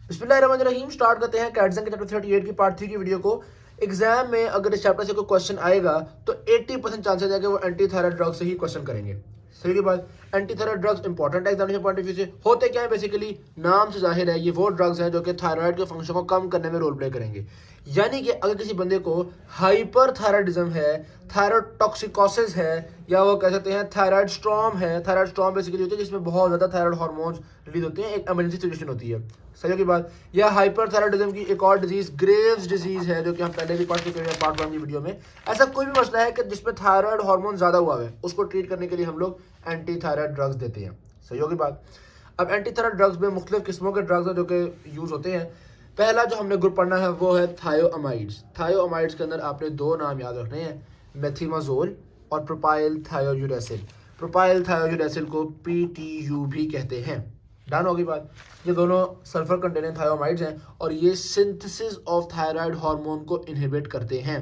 बिस्मिल्लाहिर्रहमानिर्रहीम। स्टार्ट करते हैं कैटसन के चैप्टर 38 की पार्ट 3 की वीडियो को। एग्जाम में अगर इस चैप्टर से कोई क्वेश्चन आएगा तो 80% चांसेस है कि वो एंटी थायराइड ड्रग से ही क्वेश्चन करेंगे। सही की बात। एंटी थायराइड ड्रग्स इंपॉर्टेंट है एग्जामिनेशन पॉइंट ऑफ व्यू से। होते क्या है बेसिकली, नाम से जाहिर है ये वो ड्रग्स हैं जो कि थायराइड के फंक्शन को कम करने में रोल प्ले करेंगे। यानी कि अगर किसी बंदे को हाइपर थायराइडिज्म है, थायराइड टॉक्सिकोसिस है, या वो कह सकते हैं थायराइड स्ट्रॉम है। थायराइड स्ट्रॉम बेसिकली होती है जिसमें बहुत ज़्यादा थायराइड हार्मोन्स रिलीज होते हैं, एक इमरजेंसी सिचुएशन होती है। सही की बात। या हाइपरथायराइडिज्म की एक और डिजीज ग्रेव्स डिजीज है जो कि हम पहले भी पढ़ चुके हैं पार्ट 1 की वीडियो में। ऐसा कोई भी मसला है कि जिसमें थायराइड हार्मोन ज़्यादा हुआ है, उसको ट्रीट करने के लिए हम लोग एंटी थायराइड ड्रग्स देते हैं। सही होगी बात। अब एंटी थायराइड ड्रग्स में मुख्तलिफ किस्मों के ड्रग्स हैं जो कि यूज़ होते हैं। पहला जो हमने ग्रुप पढ़ना है वो है थायोअमाइड्स। थायोअमाइड्स के अंदर आपने दो नाम याद रखने हैं, मेथिमाजोल और प्रोपाइल थायोयूरेसिल। प्रोपाइल थायोयूरेसिल को PTU भी कहते हैं। डन होगी बात। ये दोनों सल्फर कंटेनिंग थायोमाइड्स हैं और ये सिंथेसिस ऑफ थायराइड हार्मोन को इनहिबिट करते हैं।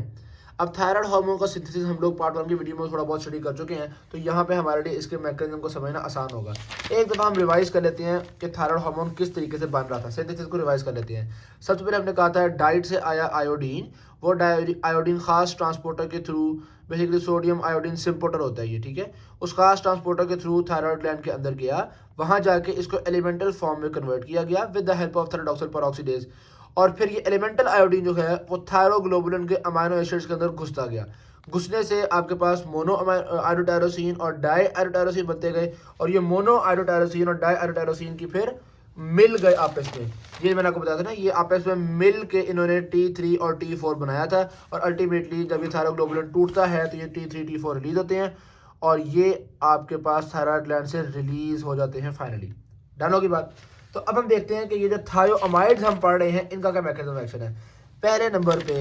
अब थायराइड हार्मोन का सिंथेसिस हम लोग पार्ट 1 की वीडियो में थोड़ा बहुत स्टडी कर चुके हैं, तो यहाँ पे हमारे लिए इसके मैकेनिज्म को समझना आसान होगा। एक दफ़ा हम रिवाइज कर लेते हैं कि थायराइड हार्मोन किस तरीके से बन रहा था। सिंथेसिस को रिवाइज कर लेते हैं। सबसे पहले हमने कहा था डाइट से आया आयोडीन। वो आयोडीन खास ट्रांसपोर्टर के थ्रू, बेसिकली सोडियम आयोडीन सिम्पोर्टर होता है ये, ठीक है। उस खास ट्रांसपोर्टर के थ्रू थायराइड ग्लैंड के अंदर गया, वहाँ जाके इसको एलिमेंटल फॉर्म में कन्वर्ट किया गया विद द हेल्प ऑफ थायरोडॉक्सिल पेरोक्सीडेज। और फिर ये एलिमेंटल आयोडीन जो है वो थायरोग्लोबुलिन के अमाइनो एसिड्स के अंदर घुसता गया। घुसने से आपके पास मोनो आयोडोटायरोसिन और डाई आयोडोटायरोसिन बनते गए, और ये मोनो आयोडोटायरोसिन और डाई आयोडोटायरोसिन की फिर मिल गए आपस में। ये मैंने आपको बताया था ना, ये आपस में मिल के इन्होंने T3 और T4 बनाया था, और अल्टीमेटली जब ये थायरोग्लोबुलिन टूटता है तो ये T3 T4 रिलीज होते हैं और ये आपके पास थायराइड ग्लैंड से रिलीज हो जाते हैं फाइनली। डन होगी बात। तो अब हम देखते हैं कि ये जो थायोअमाइड्स हम पढ़ रहे हैं इनका क्या मैकेनिज्म एक्शन है। पहले नंबर पे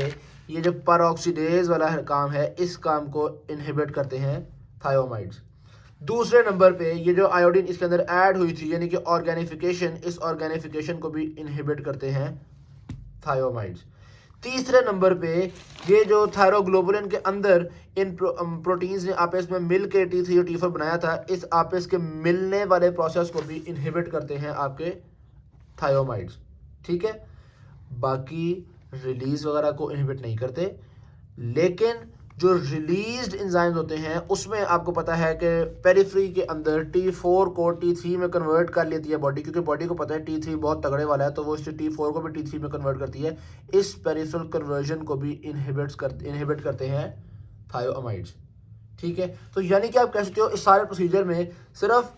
ये जो पेरोक्सीडेज वाला काम है, इस काम को इनहिबिट करते हैं थायोअमाइड्स। दूसरे नंबर पे ये जो आयोडीन इसके अंदर ऐड हुई थी, यानी कि ऑर्गेनिफिकेशन, इस ऑर्गेनिफिकेशन को भी इनहिबिट करते हैं थायोमाइड्स। तीसरे नंबर पे ये जो थायरोग्लोबुलिन के अंदर इन प्रोटीन्स ने आपस में मिल के T3 और T4 बनाया था, इस आपस के मिलने वाले प्रोसेस को भी इनहिबिट करते हैं आपके थायोमाइड्स, ठीक है। बाकी रिलीज वगैरह को इनहिबिट नहीं करते, लेकिन जो रिलीज्ड एंजाइम्स होते हैं उसमें आपको पता है कि पेरिफ्री के अंदर T4 को T3 में कन्वर्ट कर लेती है बॉडी, क्योंकि बॉडी को पता है T3 बहुत तगड़े वाला है, तो वो इससे T4 को भी T3 में कन्वर्ट करती है। इस पेरिफेरल कन्वर्जन को भी इनहिबिट करते हैं थायोअमाइड्स, ठीक है। तो यानी कि आप कह सकते हो इस सारे प्रोसीजर में सिर्फ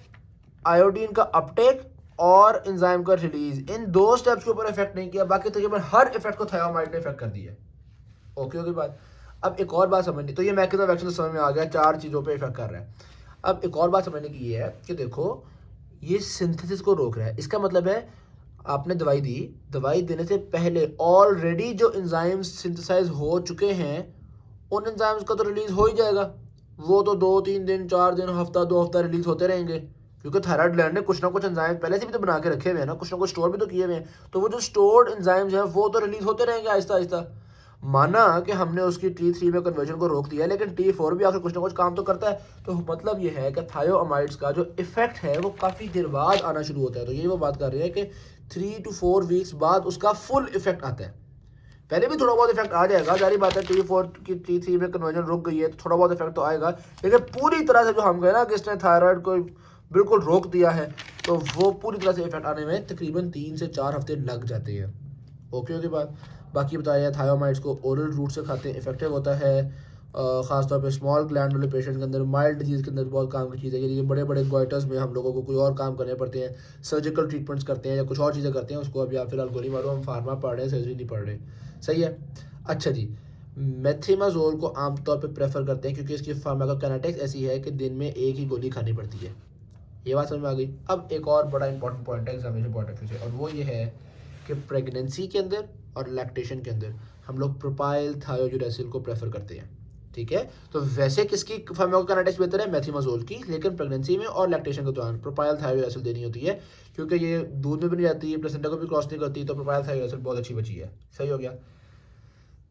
आयोडीन का अपटेक और एंजाइम का रिलीज, इन दो स्टेप्स के ऊपर इफेक्ट नहीं किया, बाकी तकरीबन हर इफेक्ट को थायोमाइड ने इफेक्ट कर दिया। ओके ओके बात। अब एक और बात समझनी, तो ये मैकेनिज्म ऑफ एक्शन समझ में आ गया, चार चीज़ों पे इफेक्ट कर रहा है। अब एक और बात समझने की ये है कि देखो ये सिंथेसिस को रोक रहा है। इसका मतलब है आपने दवाई दी, दवाई देने से पहले ऑलरेडी जो एंजाइम्स सिंथेसाइज हो चुके हैं उन एंजाइम्स का तो रिलीज हो ही जाएगा। वो तो 2-3 दिन, 4 दिन, हफ्ता 2 हफ्ता रिलीज होते रहेंगे, क्योंकि थायराइड ग्लैंड ने कुछ ना कुछ एंजाइम पहले से भी तो बना के रखे हुए हैं ना, कुछ ना कुछ स्टोर भी तो किए हुए हैं, तो वो जो स्टोर्ड एंजाइम्स हैं वो तो रिलीज होते रहेंगे आहिस्ता आहिस्ता। माना कि हमने उसकी T3 में कन्वर्जन को रोक दिया, लेकिन T4 भी आखिर कुछ ना कुछ काम तो करता है। तो मतलब ये है कि थायोअमाइड्स का जो इफेक्ट है वो काफ़ी देर बाद आना शुरू होता है। तो ये वो बात कर रही है कि 3 to 4 वीक्स बाद उसका फुल इफेक्ट आता है। पहले भी थोड़ा बहुत इफेक्ट आ जाएगा, जारी बात है। T4 की T3 में कन्वर्जन रुक गई है तो थोड़ा बहुत इफेक्ट तो आएगा, लेकिन पूरी तरह से जो हम कहें ना कि इसने थायराइड को बिल्कुल रोक दिया है, तो वो पूरी तरह से इफेक्ट आने में तकरीबन 3 से 4 हफ्ते लग जाते हैं। ओके ओके बात। बाकी बताया थायोमाइड्स को ओरल रूट से खाते हैं, इफेक्टिव होता है, ख़ासतौर पे स्मॉल ग्लैंड वाले पेशेंट के अंदर, माइल्ड डिजीज़ के अंदर बहुत काम की चीज़ है। ये बड़े बड़े गोइटर्स में हम लोगों को कोई और काम करने पड़ते हैं, सर्जिकल ट्रीटमेंट्स करते हैं या कुछ और चीज़ें करते हैं, उसको अभी आप फिलहाल गोली मारो, हम फार्मा पढ़ रहे हैं, सर्जरी नहीं पढ़ रहे। सही है। अच्छा जी, मेथिमाजोल को आमतौर पर प्रेफर करते हैं क्योंकि इसकी फार्माकोकाइनेटिक्स ऐसी है कि दिन में एक ही गोली खानी पड़ती है। ये बात समझ में आ गई। अब एक और बड़ा इंपॉर्टेंट पॉइंट है एग्जामिनेशन पॉइंट ऑफ व्यू से, और वो ये है कि प्रेगनेंसी के अंदर और लैक्टेशन के अंदर हम लोग प्रोपाइल थायोयूरेसिल को प्रेफर करते हैं, ठीक है। तो वैसे किसकी फार्माकोकाइनेटिक्स बेहतर है? मेथिमाजोल की, लेकिन प्रेगनेंसी में और लैक्टेशन के दौरान प्रोपाइल थायोयूरेसिल देनी होती है, क्योंकि ये दूध में भी नहीं जाती है, प्लेसेंटा को भी क्रॉस नहीं करती, तो प्रोपाइल थायोयूरेसिल बहुत अच्छी बची है। सही हो गया।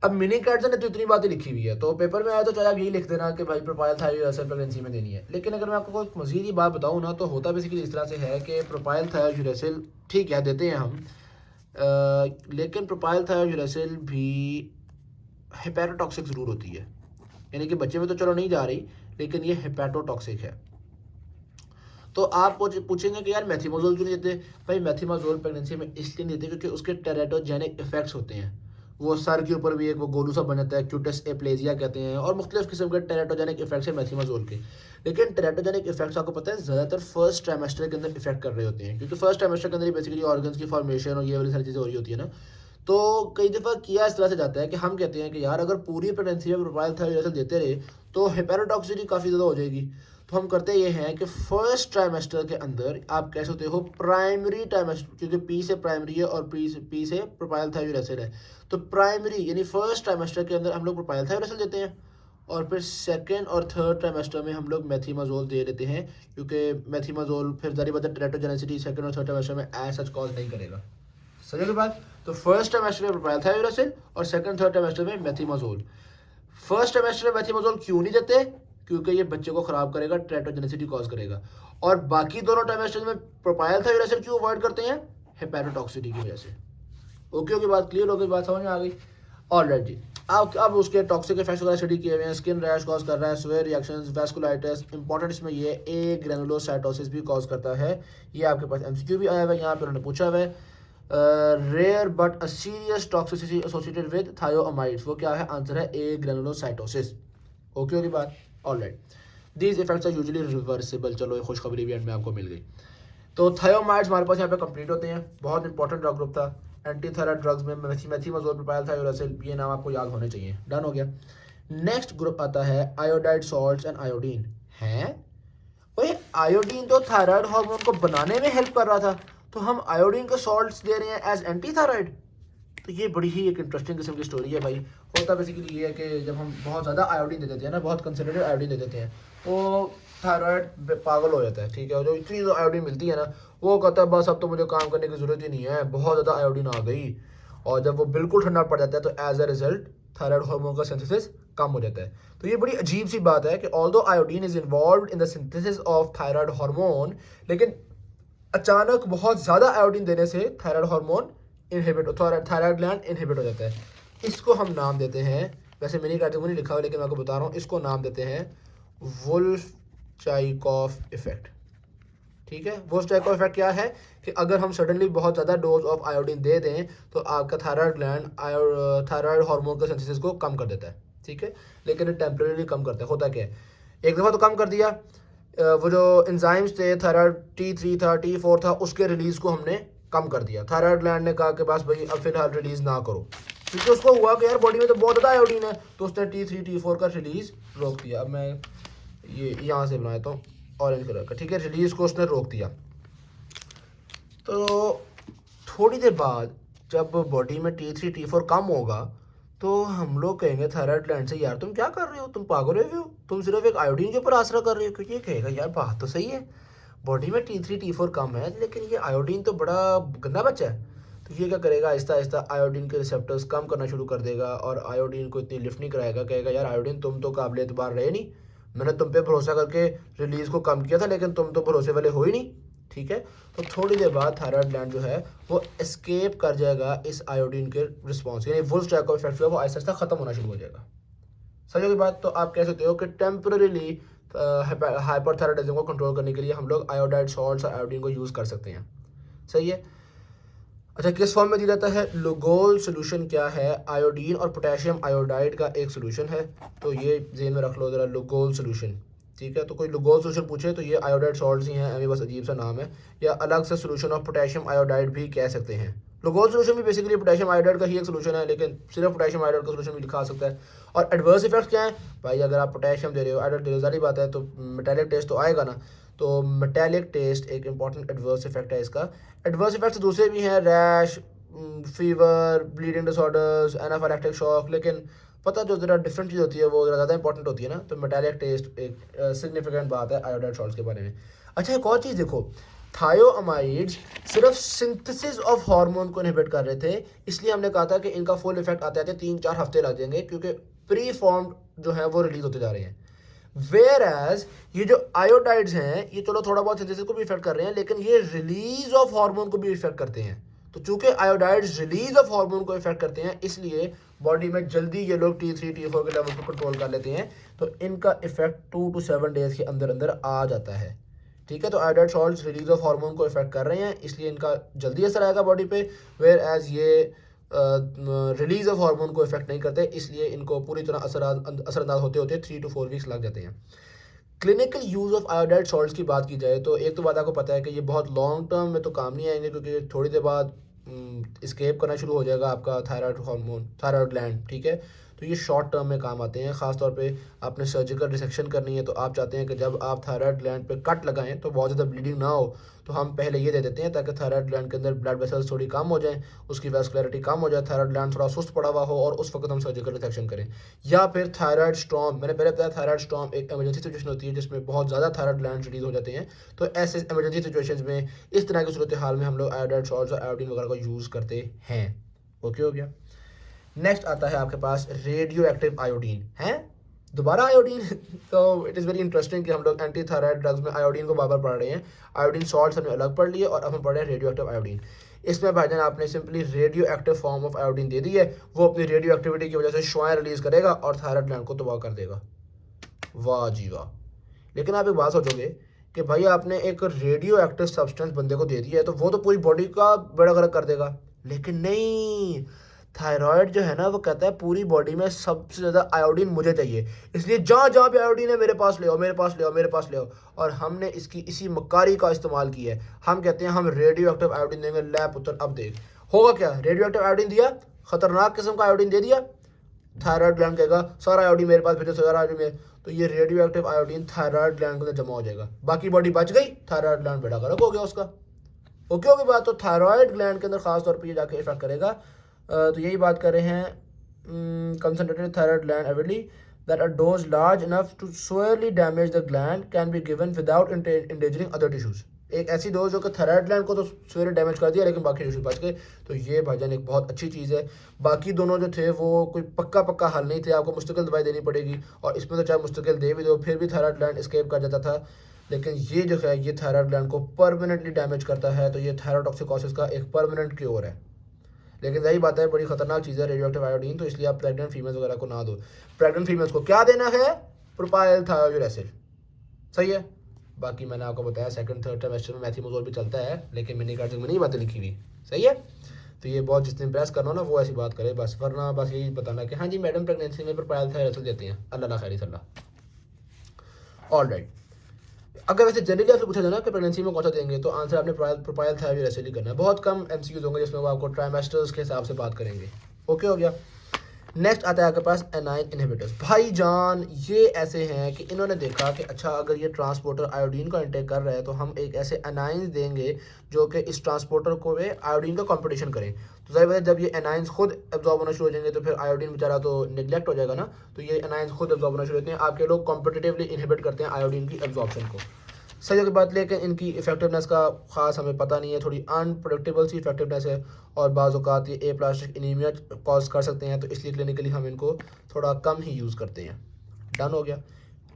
अब मिनी कैट्सन ने तो इतनी बातें लिखी हुई है, तो पेपर में आया तो चाहे आप यही लिख देना कि भाई प्रोपाइल थायोयूरेसिल प्रेगनेंसी में देनी है। लेकिन अगर मैं आपको कोई मजीद ही बात बताऊँ ना, तो होता बेसिकली इस तरह से है कि प्रोपाइल थायोयूरेसिल ठीक है देते हैं हम, लेकिन प्रोपाइल थायोयूरेसिल भी हेपेटोटॉक्सिक ज़रूर होती है, यानी कि बच्चे में तो चलो नहीं जा रही, लेकिन ये हेपेटोटॉक्सिक है। तो आप पूछेंगे कि यार मेथिमाजोल क्यों नहीं देते? भाई मेथिमाजोल प्रेगनेंसी में इसलिए नहीं देते क्योंकि उसके टेरेटोजेनिक इफेक्ट्स होते हैं। वो सर के ऊपर भी एक वो गोलू सा बन जाता है, क्यूटस एप्लेजिया कहते हैं, और मुख्तलिफ किस्म के टेरेटोजेनिक इफेक्ट्स हैं मेथिमाजोल के। लेकिन टेरेटोजेनिक इफेक्ट्स आपको पता है ज़्यादातर फर्स्ट ट्राइमेस्टर के अंदर इफेक्ट कर रहे होते हैं, क्योंकि फर्स्ट ट्राइमेस्टर के अंदर बेसिकली ऑर्गन्स की फॉर्मेशन और ये वाली सारी चीज़ें हो रही होती है ना। तो कई दफ़ा किया इस तरह से जाता है कि हम कहते हैं कि यार अगर पूरी प्रेगनेंसी में प्रोपाइल थायोयूरेसिल देते रहे तो हेपेटोटॉक्सिसिटी काफ़ी ज़्यादा हो जाएगी। तो हम करते ये हैं कि फर्स्ट ट्राइमेस्टर के अंदर आप कह सकते हो प्राइमरी ट्राइमेस्टर, क्योंकि पी से प्राइमरी है और पी से प्रोपाइल थायोयूरेसिल है, तो प्राइमरी यानी फर्स्ट ट्राइमेस्टर के अंदर हम लोग प्रोपाइल थायोयूरेसिल देते हैं, और फिर सेकेंड और थर्ड ट्राइमेस्टर में हम लोग मेथिमाजोल दे देते हैं, क्योंकि मेथिमाजोल फिर जारी बात है टेरेटोजेनिसिटी सेकेंड और थर्ड ट्राइमेस्टर में एज सच कॉज नहीं करेगा। समझे की बात? तो फर्स्ट ट्राइमेस्टर में प्रोपाइल थायोयूरेसिल और सेकंड थर्ड ट्राइमेस्टर में मेथिमाजोल। फर्स्ट ट्राइमेस्टर में मेथिमाजोल क्यों नहीं देते? क्योंकि ये बच्चे को खराब करेगा, टेरेटोजेनिसिटी कॉज करेगा। और बाकी दोनों ट्राइमेस्टर में प्रोपाइल थायोयूरेसिल क्यों अवॉइड करते हैं? हेपेटोटॉक्सिसिटी की वजह से। ओके ओके, बात क्लियर हो गई, बात समझ में आ गई। ऑलराइट जी, अब उसके टॉक्सिक इफेक्ट्स वगैरह स्टडी किए हुए हैं। स्किन रैश कॉज कर रहा है, स्वेयर रिएक्शंस, वैस्कुलाइटिस, इंपॉर्टेंट इसमें ये ए ग्रेनुलोसाइटोसिस भी कॉज करता है। ये आपके पास एमसीक्यू भी आया हुआ है, यहाँ पे उन्होंने पूछा हुआ है rare but a serious toxicity associated with thioamides, वो क्या है? आंसर है ए ग्रेनुलोसाइटोसिस। ओके होगी बात। Alright, these effects are usually reversible. चलो खुशखबरी भी एंड में आपको मिल गई। तो थायोमाइड्स हमारे पास यहाँ पे कंप्लीट होते हैं। बहुत इंपॉर्टेंट ड्रग ग्रुप था। एंटी थायराइड ड्रग्स में मेथिमाजोल, प्रोपाइल थायोयूरेसिल, ये नाम आपको याद होने चाहिए। डन हो गया। नेक्स्ट ग्रुप आता है आयोडाइड सॉल्ट्स एंड आयोडीन। हैं भाई, आयोडीन तो थायराइड हार्मोन को बनाने में हेल्प कर रहा था, तो हम आयोडीन को सॉल्ट्स दे रहे हैं एज एंटी थायराइड। तो ये बड़ी ही एक इंटरेस्टिंग किस्म की स्टोरी है भाई। होता बेसिकली ये है कि जब हम बहुत ज़्यादा आयोडीन दे देते हैं ना, बहुत कंसनट्रेटेड आयोडीन दे देते हैं, तो थायराइड पागल हो जाता है। ठीक है, जो इतनी आयोडीन मिलती है ना, वो कहता है बस अब तो मुझे काम करने की ज़रूरत ही नहीं है, बहुत ज़्यादा आयोडीन आ गई। और जब वो बिल्कुल ठंडा पड़ जाता है तो as a result thyroid hormone का सिंथेसिस कम हो जाता है। तो ये बड़ी अजीब सी बात है कि although iodine is involve in the synthesis of thyroid hormone, लेकिन अचानक बहुत ज़्यादा आयोडीन देने से thyroid hormone inhibit, thyroid gland inhibit हो जाता है। इसको हम नाम देते हैं, वैसे मैंने कैटेगरी नहीं लिखा हुआ लेकिन मैं आपको बता रहा हूँ, इसको नाम देते हैं वुल्फ-चाइकोफ इफेक्ट। ठीक है, वुल्फ-चाइकोफ इफेक्ट क्या है कि अगर हम सडनली बहुत ज़्यादा डोज ऑफ आयोडीन दे दें तो आपका थायराइड ग्लैंड थायराइड हार्मोन के सिंथेसिस को कम कर देता है। ठीक है, लेकिन ये टेम्परेरी कम करता है। होता क्या है, एक दफ़ा तो कम कर दिया, वो जो एंजाइम्स थे, थायराइड T3 था, T4 था, उसके रिलीज़ को हमने कम कर दिया। थायराइड ग्लैंड ने कहा कि बस भाई अब फिलहाल रिलीज़ ना करो, क्योंकि उसको हुआ कि यार बॉडी में तो बहुत ज़्यादा आयोडीन है, तो उसने T3 T4 का रिलीज़ रोक दिया। अब मैं ये यहाँ से बनाता हूँ ऑरेंज कलर का। ठीक है, रिलीज़ को उसने रोक दिया। तो थोड़ी देर बाद जब बॉडी में T3 T4 कम होगा तो हम लोग कहेंगे थायराइड ग्लैंड से, यार तुम क्या कर रहे हो, तुम पागल हुए हो, तुम सिर्फ एक आयोडीन के ऊपर आसरा कर रहे हो। क्योंकि ये कहेगा यार बात तो सही है, बॉडी में T3 T4 कम है, लेकिन ये आयोडीन तो बड़ा गंदा बच्चा है। तो ये क्या करेगा, आहिस्ता आहिस्ता आयोडीन के रिसेप्टर्स कम करना शुरू कर देगा और आयोडीन को इतनी लिफ्ट नहीं कराएगा। कहेगा यार आयोडीन तुम तो काबिल एतबार रहे नहीं, मैंने तुम पे भरोसा करके रिलीज़ को कम किया था, लेकिन तुम तो भरोसे वाले हो ही नहीं। ठीक है, तो थोड़ी देर बाद थायराइड ग्लैंड जो है वो एस्केप कर जाएगा इस आयोडीन के रिस्पॉन्स, यानी वुल्फ-चाइकोफ इफेक्ट जो है वो आहिस्ता आहिस्ता खत्म होना शुरू हो जाएगा। समझो की बात? तो आप कह सकते हो कि टेम्पररीली हाइपरथायराइडिज्म को कंट्रोल करने के लिए हम लोग आयोडाइड सॉल्ट्स और आयोडीन को यूज़ कर सकते हैं। सही है। अच्छा, किस फॉर्म में दिया जाता है? लुगोल सोल्यूशन क्या है? आयोडीन और पोटेशियम आयोडाइड का एक सोल्यूशन है, तो ये जेन में रख लो ज़रा, लुगोल सोल्यूशन। ठीक है, तो कोई लुगोल सोल्यूशन पूछे तो ये आयोडाइड सॉल्ट्स ही हैं, हमें बस अजीब सा नाम है, या अलग से सोल्यूशन ऑफ पोटेशियम आयोडाइड भी कह सकते हैं। लुगोल सोल्यूशन भी बेसिकली पोटेशियम आयोडाइड का ही एक सोल्यूशन है, लेकिन सिर्फ पोटेशियम आयोडाइड का सोल्यूशन भी लिखा सकता है। और एडवर्स इफेक्ट्स क्या है भाई? अगर आप पोटेशियम दे रहे हो, आयोडाइड दे रहे हो, सारी बात है, तो मेटालिक टेस्ट तो आएगा ना। तो मेटालिक टेस्ट एक इंपॉर्टेंट एडवर्स इफेक्ट है इसका। एडवर्स इफेक्ट्स दूसरे भी हैं, rash, fever, bleeding disorders, anaphylactic shock, लेकिन पता जो ज़रा डिफरेंट चीज़ होती है वो ज़्यादा इंपॉर्टेंट होती है ना। तो मेटालिक टेस्ट एक सिग्निफिकेंट बात है आयोडाइड सॉल्ट्स के बारे में। अच्छा, एक और चीज़ देखो, थायोअमाइड्स सिर्फ सिंथेसिस ऑफ हार्मोन को इनहिबिट कर रहे थे, इसलिए हमने कहा था कि इनका फुल इफेक्ट आते आते 3-4 हफ्ते लग जाएंगे, क्योंकि प्री फॉर्म्ड जो है वो रिलीज होते जा रहे हैं। वेयर एज ये जो आयोडाइड्स हैं ये चलो थोड़ा बहुत सिंथेसिस को भी इफेक्ट कर रहे हैं, लेकिन ये रिलीज ऑफ हार्मोन को भी इफेक्ट करते हैं। तो चूंकि आयोडाइड्स रिलीज ऑफ हार्मोन को इफेक्ट करते हैं, इसलिए बॉडी में जल्दी ये लोग T3 T4 के लेवल को कंट्रोल कर लेते हैं। तो इनका इफेक्ट 2 to 7 डेज के अंदर अंदर आ जाता है। ठीक है, तो iodide salts release of hormone को इफेक्ट कर रहे हैं, इसलिए इनका जल्दी असर आएगा बॉडी पे, वेयर एज ये रिलीज ऑफ हार्मोन को इफेक्ट नहीं करते, इसलिए इनको पूरी तरह असरअंदाज होते होते 3 to 4 वीक्स लग जाते हैं। Clinical use of iodide salts की बात की जाए तो एक तो बात आपको पता है कि ये बहुत लॉन्ग टर्म में तो काम नहीं आएंगे, क्योंकि थोड़ी देर बाद स्केप करना शुरू हो जाएगा आपका थायराइड हार्मोन, थायराइड ग्लैंड। ठीक है, तो ये शॉर्ट टर्म में काम आते हैं। ख़ास तौर पे आपने सर्जिकल रिसेक्शन करनी है तो आप चाहते हैं कि जब आप थायराइड ग्लैंड पे कट लगाएं तो बहुत ज़्यादा ब्लीडिंग ना हो, तो हम पहले ये दे देते हैं ताकि थायराइड ग्लैंड के अंदर ब्लड वेसल्स थोड़ी कम हो जाएं, उसकी वैस्कुलरिटी कम हो जाए, थायराइड ग्लैंड थोड़ा सुस्त पड़ा हुआ हो, और उस वक्त हम सर्जिकल रिसेक्शन करें। या फिर थायराइड स्टॉर्म, मैंने पहले बताया थायराइड स्टॉर्म एक इमरजेंसी सिचुएशन होती है जिसमें बहुत ज़्यादा थायराइड ग्लैंड रिलीज हो जाते हैं। तो ऐसे इमरजेंसी सिचुएशन में इस तरह की सूरत हाल में हम लोग आयोडाइड सॉल्ट्स और आयोडीन वगैरह को यूज़ करते हैं। ओके हो गया। नेक्स्ट आता है आपके पास रेडियो एक्टिव आयोडीन है, दोबारा आयोडीन। तो इट इज़ वेरी इंटरेस्टिंग कि हम लोग एंटी थायराइड ड्रग्स में आयोडीन को बार बार पढ़ रहे हैं। आयोडीन सॉल्ट्स हमने अलग पढ़ लिए और अब हम पढ़ रहे हैं रेडियो एक्टिव आयोडीन। इसमें भाईजान आपने simply radio active form of iodine दे दी है, वो अपनी रेडियो एक्टिविटी की वजह से शुआएं रिलीज करेगा और थायराइड ग्लैंड को तबाह कर देगा। वाह जी वाह। लेकिन आप एक बात सोचोगे कि भाई आपने एक रेडियो एक्टिव सब्सटेंस बंदे को दे दिया है तो वो तो पूरी बॉडी का बेड़ा गर्क कर देगा, लेकिन नहीं, थायराइड जो है ना वो कहता है पूरी बॉडी में सबसे ज़्यादा आयोडीन मुझे चाहिए, इसलिए जहाँ जहाँ पे आयोडीन है मेरे पास ले आओ, मेरे पास ले आओ, मेरे पास ले आओ। और हमने इसकी इसी मक्कारी का इस्तेमाल किया है। हम कहते हैं हम रेडियो एक्टिव आयोडीन देंगे, लै पुत्र अब देख होगा क्या। रेडियो एक्टिव आयोडीन दिया, खतरनाक किस्म का आयोडीन दे दिया, थायराइड ग्लैंड कहेगा सारा आयोडीन मेरे पास भेजो, सारा आयोडीन में, तो ये radio active iodine thyroid gland के अंदर जमा हो जाएगा, बाकी बॉडी बच गई, थायराइड ग्लैंड बेड़ा गर्क हो गया उसका। ओके होगी बात। तो थायराइड ग्लैंड के अंदर खास तौर पे ये जाके इफेक्ट करेगा। तो यही बात कर रहे हैं, concentrated thyroid gland avidly that a dose large enough to severely damage the gland can be given without endangering other tissues. एक ऐसी डोज जो कि थायराइड ग्लैंड को तो सवेरे डैमेज कर दिया लेकिन बाकी टिश्यू बच गए। तो ये भाईजान एक बहुत अच्छी चीज़ है। बाकी दोनों जो थे वो कोई पक्का हल नहीं थे, आपको मुस्तकिल दवाई देनी पड़ेगी, और इसमें तो चाहे मुस्तकिल दे भी दो फिर भी थायराइड ग्लैंड एस्केप कर जाता था। लेकिन ये जो है ये थायराइड ग्लैंड को परमानेंटली डैमेज करता है, तो ये थायरोटॉक्सिकोसिस का एक परमानेंट क्योर है। लेकिन यही बात है, बड़ी खतरनाक चीज़ है रेडियो एक्टिव आयोडीन, तो इसलिए आप प्रेग्नेंट फीमेल्स वगैरह को ना दो। प्रेग्नेंट फीमेल्स को क्या देना है, प्रोपाइल थायोरेसिल, सही है। बाकी मैंने आपको बताया सेकंड थर्ड ट्राइमेस्टर में मेथिमोजोल भी चलता है, लेकिन मिनी कार्ड में नहीं बातें लिखी हुई, सही है। तो ये बहुत जिसने इम्प्रेस करना हो ना वो ऐसी बात करे बस, वरना बस यही बताना कि हाँ जी मैडम प्रेगनेंसी में प्रोपाइल थायोरेसिल देते हैं, अल्लाह खैरी सल्लाह। All right. अगर वैसे जनरली आपसे पूछा जाए ना कि प्रेगनेंसी में कौन सा देंगे, तो आंसर आपने प्रोपाइल थायोरेसिल ही करना है। बहुत कम एमसीक्यूज होंगे जिसमें वो आपको ट्राइमेस्टर्स के हिसाब से बात करेंगे। ओके हो गया। नेक्स्ट आता है आपके पास एनाइन इनहिबिटर्स। भाईजान ये ऐसे हैं कि इन्होंने देखा कि अच्छा अगर ये ट्रांसपोर्टर आयोडीन का इंटेक कर रहा है तो हम एक ऐसे एनाइंस देंगे जो कि इस ट्रांसपोर्टर को वे आयोडीन का कंपटीशन करें। तो जाहिर बात है जब ये एनाइंस खुद एब्जॉर्ब होना शुरू हो जाएंगे तो फिर आयोडीन बेचारा तो निगलेक्ट हो जाएगा ना, तो ये एनाइंस खुद एब्जॉर्ब होना शुरू होते हैं। आपके लोग कॉम्पिटिटिवली इनहिबिट करते हैं आयोडीन की एब्जॉर्प्शन को, सही होगी बात। लेकिन इनकी इफेक्टिवनेस का खास हमें पता नहीं है, थोड़ी अनप्रेडिक्टेबल सी इफेक्टिवनेस है, और बाज़ औक़ात ये एप्लास्टिक एनीमिया कॉज कर सकते हैं, तो इसलिए क्लिनिकली हम इनको थोड़ा कम ही यूज़ करते हैं। डन हो गया।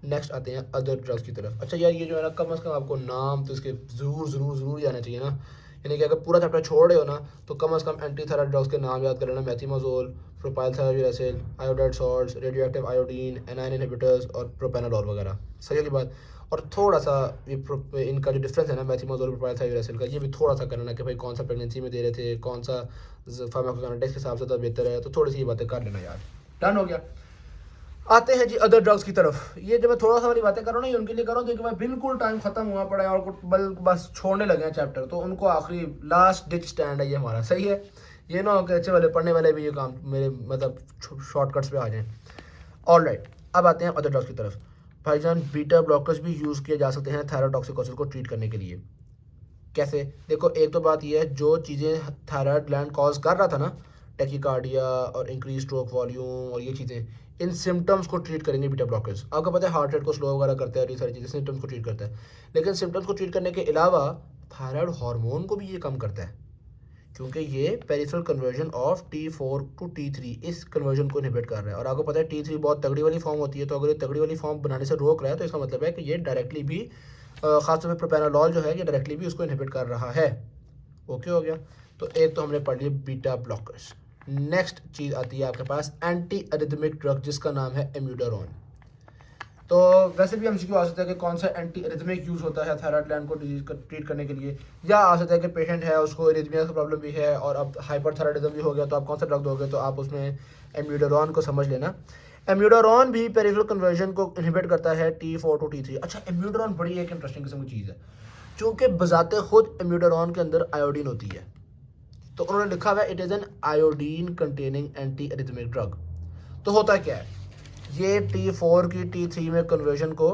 नेक्स्ट आते हैं अदर ड्रग्स की तरफ। अच्छा यार ये जो है ना कम अज़ कम आपको नाम तो इसके ज़रूर याना चाहिए ना, यानी कि अगर पूरा चैप्टर छोड़ रहे हो ना तो कम अज़ कम एंटी थायराइड ड्रग्स के नाम याद कर लेना, methimazole, propyl thiouracil, iodide salts, radio active iodine, anion inhibitors और प्रोपेनोलॉल वगैरह, सही होगी बात। और थोड़ा सा ये इनका जो डिफरेंस है ना मेथिमोजोल प्रोपाइल थायोरेसिल का, ये भी थोड़ा सा करना कि भाई कौन सा प्रेगनेंसी में दे रहे थे, कौन सा फार्माकोकाइनेटिक्स के हिसाब से ज़्यादा बेहतर है, तो थोड़ी सी ये बातें कर लेना यार। डन हो गया। आते हैं जी अदर ड्रग्स की तरफ। ये जो मैं थोड़ा सा वाली बातें कर रहा हूँ ना ये उनके लिए कर रहा हूँ क्योंकि बिल्कुल टाइम खत्म हुआ पड़ा है और बस छोड़ने लगे हैं चैप्टर, तो उनको आखिरी लास्ट डिच स्टैंड है ये हमारा, सही है। ये ना हो कि अच्छे वाले पढ़ने वाले भी ये काम मेरे मतलब शॉर्टकट्स पे आ जाएं। ऑल राइट, अब आते हैं अदर ड्रग्स की तरफ। भाईजान बीटा ब्लॉकर्स भी यूज़ किए जा सकते हैं थायरोटॉक्सिकोसिस को ट्रीट करने के लिए। कैसे? देखो एक तो बात ये है जो चीज़ें थायराइड ग्लैंड कॉज कर रहा था ना, टैकीकार्डिया और इंक्रीज स्ट्रोक वॉल्यूम और ये चीज़ें, इन सिम्टम्स को ट्रीट करेंगे बीटा ब्लॉकर्स। आपको पता है हार्ट रेट को स्लो वगैरह करता है, ये सारी चीज़ें सिम्टम्स को ट्रीट करता है। लेकिन सिम्टम्स को ट्रीट करने के अलावा थायराइड हार्मोन को भी ये कम करता है, क्योंकि ये peripheral conversion of T4 to T3 इस कन्वर्जन को इनहिबिट कर रहा है। और आपको पता है T3 बहुत तगड़ी वाली फॉर्म होती है, तो अगर ये तगड़ी वाली फॉर्म बनाने से रोक रहा है तो इसका मतलब है कि ये डायरेक्टली भी खासतौर पर प्रोपेनोलॉल जो है ये डायरेक्टली भी उसको इनहिबिट कर रहा है। ओके हो गया। तो एक तो हमने पढ़ लिया बीटा ब्लॉकर्स। नेक्स्ट चीज़ आती है आपके पास एंटी अरिथमिक ड्रग जिसका नाम है एम्यूडारोन। तो वैसे भी एमसीक्यू आ सकता है कि कौन सा एंटी एरिथमिक यूज़ होता है थायराइड ग्लैंड को डिजीज को ट्रीट करने के लिए, या आ सकता है कि पेशेंट है उसको एरिथमिया का प्रॉब्लम भी है और अब हाइपरथायराइडिज्म भी हो गया, तो आप कौन सा ड्रग दोगे, तो आप उसमें एम्यूडारोन को समझ लेना। एम्यूडारोन भी पेरिफेरल कन्वर्जन को इनहिबिट करता है T4 to T3। अच्छा, एम्यूडारोन बड़ी एक इंटरेस्टिंग किस्म की चीज़ है, चूँकि बजाते खुद एम्यूडारोन के अंदर आयोडीन होती है, तो उन्होंने लिखा हुआ है it is an iodine containing anti arrhythmic drug. तो होता क्या है, ये T4 की T3 में कन्वर्जन को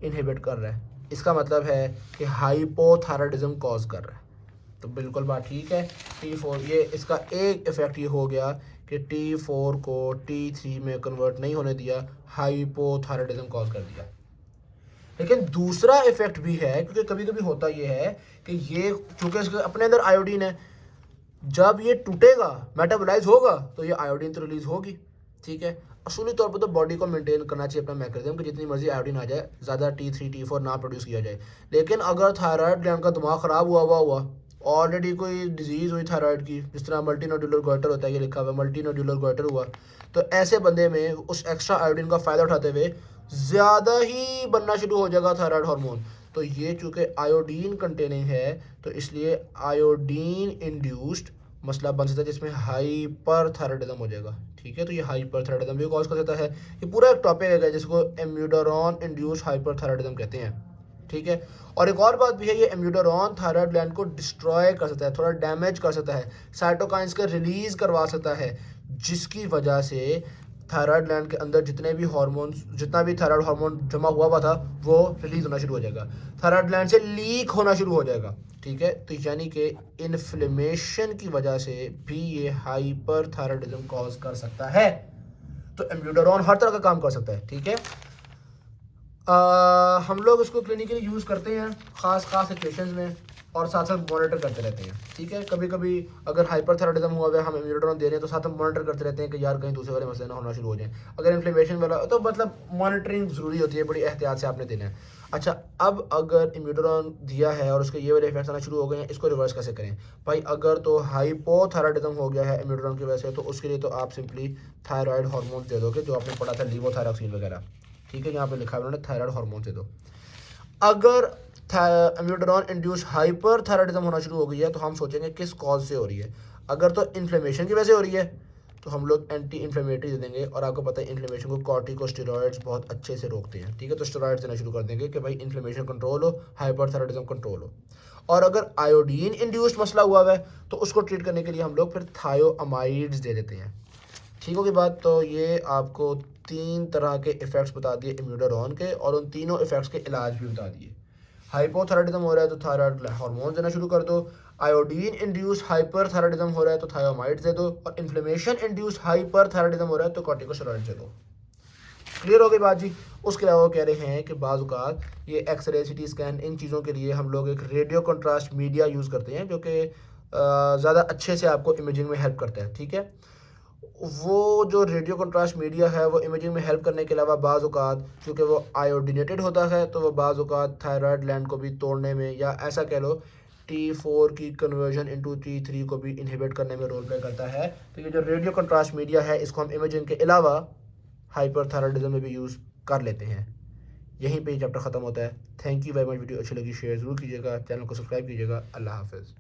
इनहिबिट कर रहा है, इसका मतलब है कि हाइपोथायराइडिज्म कॉज कर रहा है। तो बिल्कुल बात ठीक है, T4 ये इसका एक इफ़ेक्ट ये हो गया कि T4 को T3 में कन्वर्ट नहीं होने दिया, हाइपोथायराइडिज्म कॉज कर दिया। लेकिन दूसरा इफेक्ट भी है, क्योंकि कभी कभी होता ये है कि ये चूँकि इसके अपने अंदर आयोडीन है, जब ये टूटेगा मेटाबोलाइज होगा तो ये आयोडीन तो रिलीज होगी, ठीक है। असूली तौर पर तो बॉडी को मेंटेन करना चाहिए अपना मैकेनिज्म कि जितनी मर्जी आयोडीन आ जाए, ज़्यादा T3 T4 ना प्रोड्यूस किया जाए। लेकिन अगर थायराइड ग्लैंड का दिमाग ख़राब हुआ ऑलरेडी कोई डिजीज़ हुई थायराइड की, जिस तरह मल्टीनोड्यूलर गॉइटर होता है, ये लिखा हुआ है मल्टीनोड्यूलर गॉइटर हुआ, तो ऐसे बंदे में उस एक्स्ट्रा आयोडीन का फ़ायदा उठाते हुए ज़्यादा ही बनना शुरू हो जाएगा थायराइड हार्मोन। तो ये चूँकि आयोडीन कंटेनिंग है, तो इसलिए आयोडीन इंड्यूस्ड मसला बन सकता है जिसमें हाइपरथायराइडिज्म हो जाएगा, ठीक है। तो ये हाइपरथायराइडिज्म भी कॉज कर सकता है। ये पूरा एक टॉपिक है जिसको एम्यूडारोन इंड्यूस्ड हाइपरथायराइडिज्म कहते हैं, ठीक है। और एक और बात भी है, ये एम्यूडारोन थायराइड ग्लैंड को डिस्ट्रॉय कर सकता है, थोड़ा डैमेज कर सकता है, साइटोकाइंस का रिलीज करवा सकता है, जिसकी वजह से थायराइड ग्लैंड के अंदर जितने भी हार्मोन्स, जितना भी थायराइड हार्मोन जमा हुआ था वो रिलीज होना शुरू हो जाएगा, थायराइड ग्लैंड से लीक होना शुरू हो जाएगा, ठीक है। तो यानी कि इन्फ्लेमेशन की वजह से भी ये हाइपरथायराइडिज्म कॉज कर सकता है। तो एम्यूडारोन हर तरह का काम कर सकता है, ठीक है। हम लोग इसको क्लिनिकली यूज़ करते हैं ख़ास सिचुएशंस में, और साथ साथ मॉनिटर करते रहते हैं, ठीक है। कभी कभी अगर हाइपरथायराइडिज्म हुआ है, हम एम्यूडारोन दे रहे हैं, तो साथ हम मॉनिटर करते रहते हैं कि यार कहीं दूसरे वाले मसले ना होना शुरू हो जाए। अगर इन्फ्लेमेशन वाला, तो मतलब मॉनिटरिंग ज़रूरी होती है, बड़ी एहतियात से आपने देना है। अच्छा, अब अगर एम्यूडारोन दिया है और उसके ये वाले इफेक्ट्स आना शुरू हो गए हैं, इसको रिवर्स कैसे करें भाई? अगर तो हाइपोथायराइडिज्म हो गया है एम्यूडारोन की वजह से, तो उसके लिए तो आप सिंपली थायराइड हार्मोन दे दोगे, जो आपने पढ़ा था लीवोथायरॉक्सिन वगैरह, ठीक है। यहाँ पे लिखा है उन्होंने थायराइड हार्मोन दे दो। अगर एम्यूडारोन इंड्यूस हाइपरथायराइडिज्म होना शुरू हो गई है, तो हम सोचेंगे किस कॉज से हो रही है। अगर तो इन्फ्लेमेशन की वजह से हो रही है, तो हम लोग एंटी इन्फ्लेमेटरी दे देंगे, और आपको पता है इन्फ्लेमेशन को कॉर्टिकोस्टेरॉइड्स बहुत अच्छे से रोकते हैं, ठीक है। तो स्टेरॉइड्स देना शुरू कर देंगे कि भाई इन्फ्लेमेशन कंट्रोल हो, हाइपरथायराइडिज्म कंट्रोल हो। और अगर आयोडीन इंड्यूस्ड मसला हुआ है, तो उसको ट्रीट करने के लिए हम लोग फिर थायोअमाइड्स दे देते हैं, ठीक होगी बात। तो ये आपको 3 तरह के इफ़ेक्ट्स बता दिए एम्यूडारोन के, और उन तीनों इफ़ेक्ट्स के इलाज भी बता दिए। हाइपोथायराइडिज्म हो रहा है तो थायराइड हार्मोन देना शुरू कर दो, आयोडीन इंड्यूस्ड हाइपरथायराइडिज्म हो रहा है तो थायोमाइड्स दे दो, और इन्फ्लेमेशन इंड्यूस्ड हाइपरथायराइडिज्म हो रहा है तो कॉर्टिकोस्टेरॉइड्स दे दो। क्लियर हो गई बात जी। उसके अलावा वो कह रहे हैं कि बाज़ औक़ात ये एक्सरे, सिटी स्कैन, इन चीज़ों के लिए हम लोग एक रेडियो कंट्रास्ट मीडिया यूज़ करते हैं, जो कि ज़्यादा अच्छे से आपको इमेजिंग में हेल्प करता है, ठीक है। वो जो रेडियो कंट्रास्ट मीडिया है वो इमेजिंग में हेल्प करने के अलावा बाज़ औक़ात चूँकि वो आयोडीनेटेड होता है, तो वो बाज़ औक़ात थायराइड ग्लैंड को भी तोड़ने में, या ऐसा कह लो T4 की कन्वर्जन इनटू T3 को भी इनहिबिट करने में रोल प्ले करता है। तो ये जो रेडियो कंट्रास्ट मीडिया है, इसको हम इमेजिंग के अलावा हाइपरथायराइडिज्म में भी यूज़ कर लेते हैं। यहीं पे चैप्टर ख़त्म होता है। Thank you very much. Video अच्छी लगी शेयर ज़रूर कीजिएगा, चैनल को सब्सक्राइब कीजिएगा। अल्लाह हाफ़िज़।